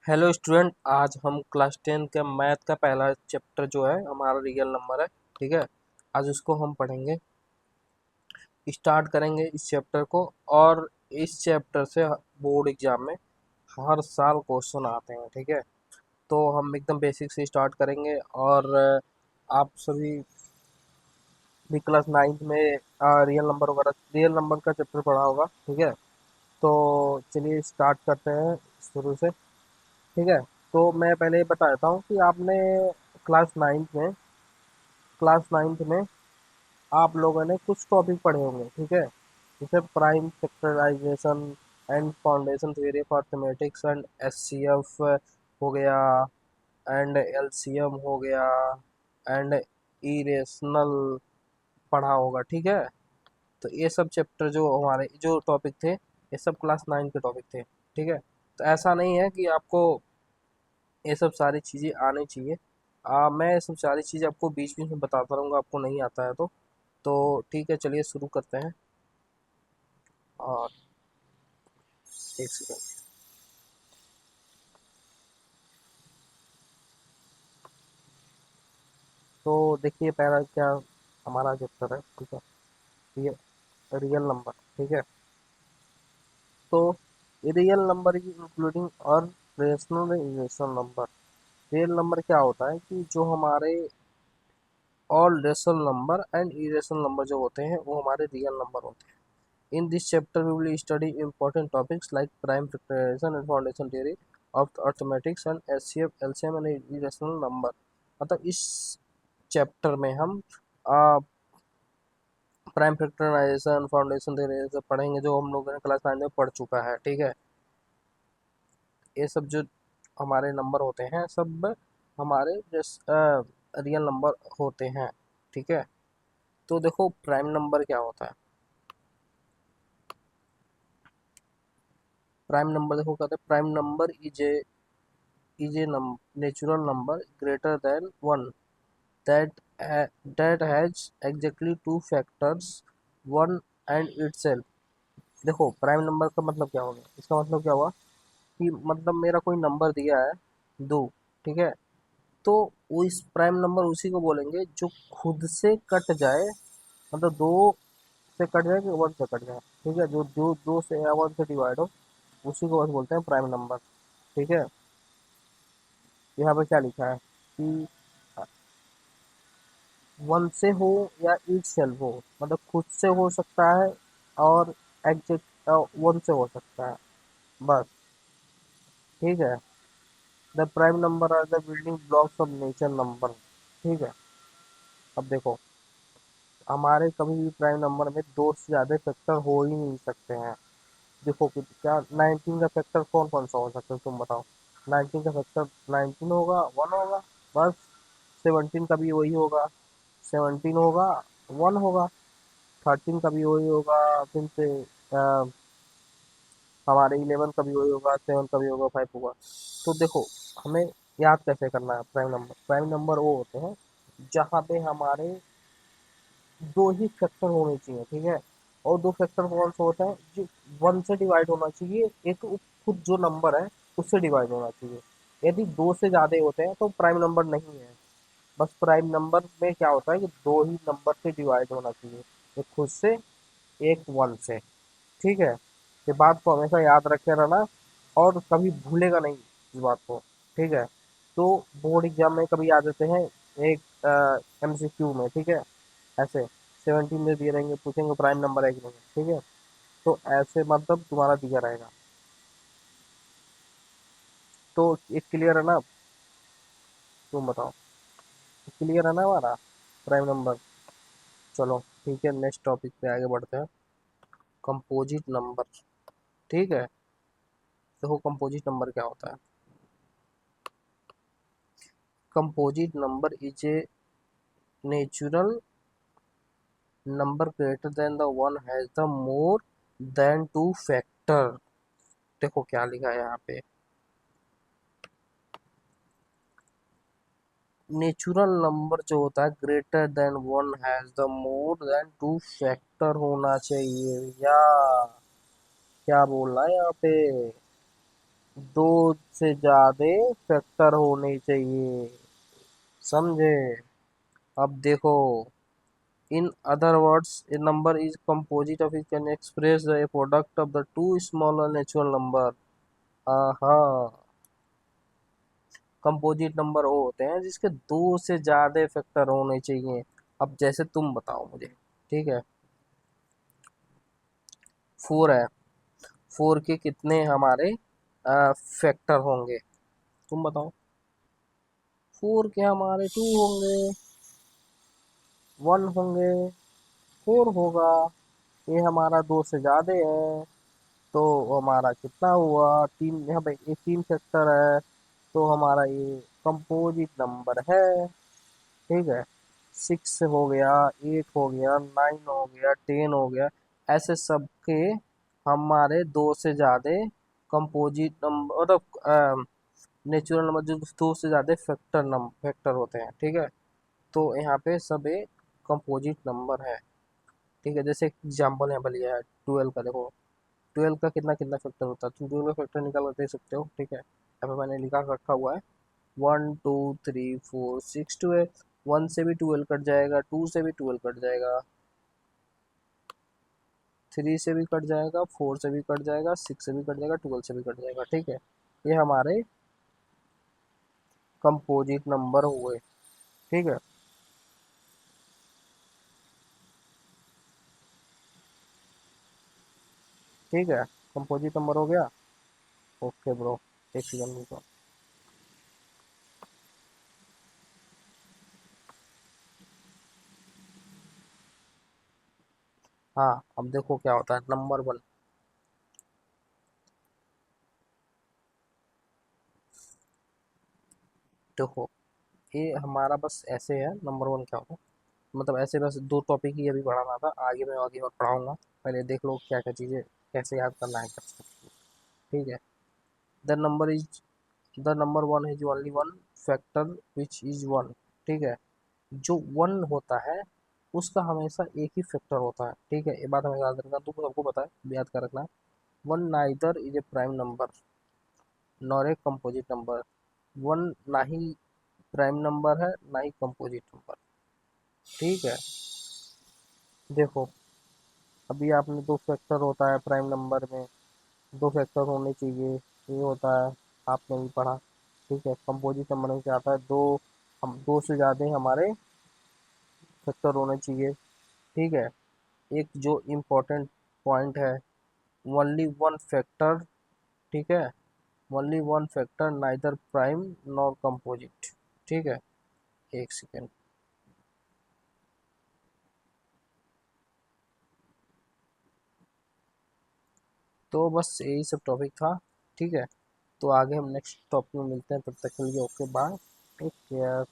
Hello student, आज हम class 10 का मैथ का पहला चैप्टर जो है हमारा रियल नंबर है। ठीक है, आज उसको हम पढ़ेंगे, स्टार्ट करेंगे इस चैप्टर को। और इस चैप्टर से बोर्ड एग्जाम में हर साल क्वेश्चन आते हैं। ठीक है, तो हम एकदम बेसिक से स्टार्ट करेंगे। और आप सभी भी क्लास 9 में रियल नंबर वगैरह रियल नंबर का चैप्टर पढ़ा होगा। ठीक है, तो चलिए स्टार्ट करते हैं शुरू से। ठीक है, तो मैं पहले ये बता देता हूँ कि आपने क्लास नाइन्थ में आप लोगों ने कुछ टॉपिक पढ़े होंगे। ठीक है, जैसे prime factorization and foundation theory of arithmetics and HCF हो गया, एंड एलसीएम हो गया, एंड इरेशनल पढ़ा होगा। ठीक है, तो ये सब चैप्टर जो हमारे जो टॉपिक थे, ये सब क्लास 9 के टॉपिक थे। ठीक है, तो ऐसा नहीं है कि आपको ये सब सारी चीज़ें आनी चाहिए। मैं ये सब सारी चीज़ें आपको बीच बीच में बताता रहूँगा, आपको नहीं आता है तो ठीक है, चलिए शुरू करते हैं। और एक सेकंड। तो देखिए, पहला क्या हमारा चैप्टर है। ठीक है, ये रियल नंबर। ठीक है, तो रियल नंबर की इंक्लूडिंग और rational irrational number. Real number क्या होता है कि जो हमारे all rational number and irrational number जो होते हैं वो हमारे रियल नंबर होते हैं। In this chapter, we will study important topics like prime factorization and foundation theory of arithmetic and HCF, LCM and irrational number। मतलब इस चैप्टर में हम प्राइम फैक्टराइजेशन, फाउंडेशन थ्योरी सब पढ़ेंगे, जो हम लोगों ने क्लास 9 में पढ़ चुका है। ठीक है, ये सब जो हमारे नंबर होते हैं सब हमारे रियल नंबर होते हैं। ठीक है, तो देखो प्राइम नंबर क्या होता है। प्राइम नंबर देखो, कहते हैं prime number is a natural number greater than 1 that that has exactly two factors, one and itself। देखो प्राइम नंबर का मतलब क्या होगा, इसका मतलब क्या हुआ कि मतलब मेरा कोई नंबर दिया है 2। ठीक है, तो वो इस प्राइम नंबर उसी को बोलेंगे जो खुद से कट जाए, मतलब 2 से कट जाए कि 1 से कट जाए। ठीक है, जो जो 2 से या 1 से डिवाइड हो, उसी को बस बोलते हैं प्राइम नंबर। ठीक है, यहाँ पे क्या लिखा है कि 1 से हो या इट सेल्फ हो, मतलब खुद से हो सकता है और एग्जैक्ट 1 से हो सकता है, बस। ठीक है, the prime number are the building blocks of nature number. ठीक है, अब देखो हमारे कभी भी प्राइम नंबर में 2 से ज़्यादा फैक्टर हो ही नहीं सकते हैं। देखो कि क्या 19 का फैक्टर कौन कौन सा हो सकता है, तुम बताओ। 19 का फैक्टर 19 होगा, 1 होगा, बस। 17 का भी वही होगा, 17 होगा, 1 होगा। 13 का भी वही होगा, फिर से हमारे 11 का भी वही होगा, 7 का भी होगा, 5 होगा। तो देखो हमें याद कैसे करना है प्राइम नंबर। प्राइम नंबर वो होते हैं जहाँ पे हमारे 2 ही फैक्टर होने चाहिए। ठीक है, और 2 फैक्टर कौन सा होता है, जो 1 से डिवाइड होना चाहिए, एक खुद जो नंबर है उससे डिवाइड होना चाहिए। यदि 2 से ज़्यादा होते हैं तो प्राइम नंबर नहीं है। बस प्राइम नंबर में क्या होता है कि 2 ही नंबर से डिवाइड होना चाहिए, एक खुद से, एक 1 से। ठीक है, ये बात को हमेशा याद रखे रहना और कभी भूलेगा नहीं इस बात को। ठीक है, तो बोर्ड एग्जाम में कभी आ जाते हैं एक एमसीक्यू में। ठीक है, ऐसे 17 में दिए रहेंगे, पूछेंगे प्राइम नंबर है कि नहीं। ठीक है, तो ऐसे मतलब तुम्हारा दिया रहेगा। तो एक क्लियर है ना, तुम बताओ, क्लियर है ना हमारा प्राइम नंबर। चलो ठीक है, नेक्स्ट टॉपिक पे आगे बढ़ते हैं, कंपोजिट नंबर। ठीक है, देखो कंपोजिट नंबर क्या होता है। Composite number is a natural number greater than the one has the more than two factor. देखो क्या लिखा है यहाँ पे, नेचुरल नंबर जो होता है greater than one has the more than two factor होना चाहिए। या क्या बोल रहा है यहाँ पे, दो से ज्यादा फैक्टर होने चाहिए, समझे? अब देखो, in other words a number is composite of it can express the product of the two smaller natural number। हाँ, कंपोजिट नंबर वो होते हैं जिसके दो से ज्यादा फैक्टर होने चाहिए। अब जैसे तुम बताओ मुझे, ठीक है, फोर है, फोर के कितने हमारे फैक्टर होंगे, तुम बताओ। फोर के हमारे टू होंगे, वन होंगे, फोर होगा। ये हमारा दो से ज्यादा है, तो हमारा कितना हुआ, तीन, यहाँ पे ये तीन फैक्टर है, तो हमारा ये कंपोजिट नंबर है। ठीक है, सिक्स हो गया, एट हो गया, नाइन हो गया, टेन हो गया, ऐसे सबके हमारे दो से ज्यादा कंपोजिट नंबर, मतलब नेचुरल नंबर जो दो से ज्यादा फैक्टर होते हैं, ठीक है। तो यहाँ पे सब एक कंपोजिट नंबर है। ठीक है, जैसे एग्जाम्पल यहाँ पर लिया है 12 का, देखो 12 का कितना कितना फैक्टर होता है, तुम 12 का फैक्टर निकाल कर देख सकते हो। ठीक है, यहाँ पे मैंने लिखा रखा हुआ है, 1 2 3 4 6 12। वन से भी 12 कट जाएगा, टू से भी 12 कट जाएगा, थ्री से भी कट जाएगा, फोर से भी कट जाएगा, सिक्स से भी कट जाएगा, 12 से भी कट जाएगा। ठीक है, ये हमारे कंपोजिट नंबर हुए। ठीक है, ठीक है, कंपोजिट नंबर हो गया। ओके ब्रो, एक सेकंड रुको। हाँ, अब देखो क्या होता है, नंबर वन। देखो, ये हमारा बस ऐसे है, नंबर वन क्या होता है, मतलब ऐसे बस दो टॉपिक ही अभी पढ़ाना था, आगे मैं आगे और पढ़ाऊंगा। पहले देख लो क्या क्या चीज़ें कैसे याद करना है कर सकते हो। ठीक है, the number is the number one is only one factor which is one. ठीक है, जो वन होता है उसका हमेशा एक ही फैक्टर होता है। ठीक है, ये बात हमें याद रखना, तुम सबको पता है, याद कर रखना। One neither is a prime number nor a composite number. One ना ही प्राइम नंबर है, ना ही कंपोजिट नंबर। ठीक है, देखो, अभी आपने दो फैक्टर होता है प्राइम नंबर में, दो फैक्टर होने चाहिए, ये होता है, आपने भी पढ़ा। ठीक है, कंपोजिट नंबर में क्या आता है, दो, हम दो से ज़्यादा हमारे फैक्टर होने चाहिए। ठीक है, एक जो इम्पोर्टेंट पॉइंट है, ओनली वन फैक्टर। ठीक है, only one factor neither prime nor composite. ठीक है, एक सेकेंड। तो बस यही सब टॉपिक था। ठीक है, तो आगे हम नेक्स्ट टॉपिक में मिलते हैं, तब तक के लिए ओके बाय, टेक केयर।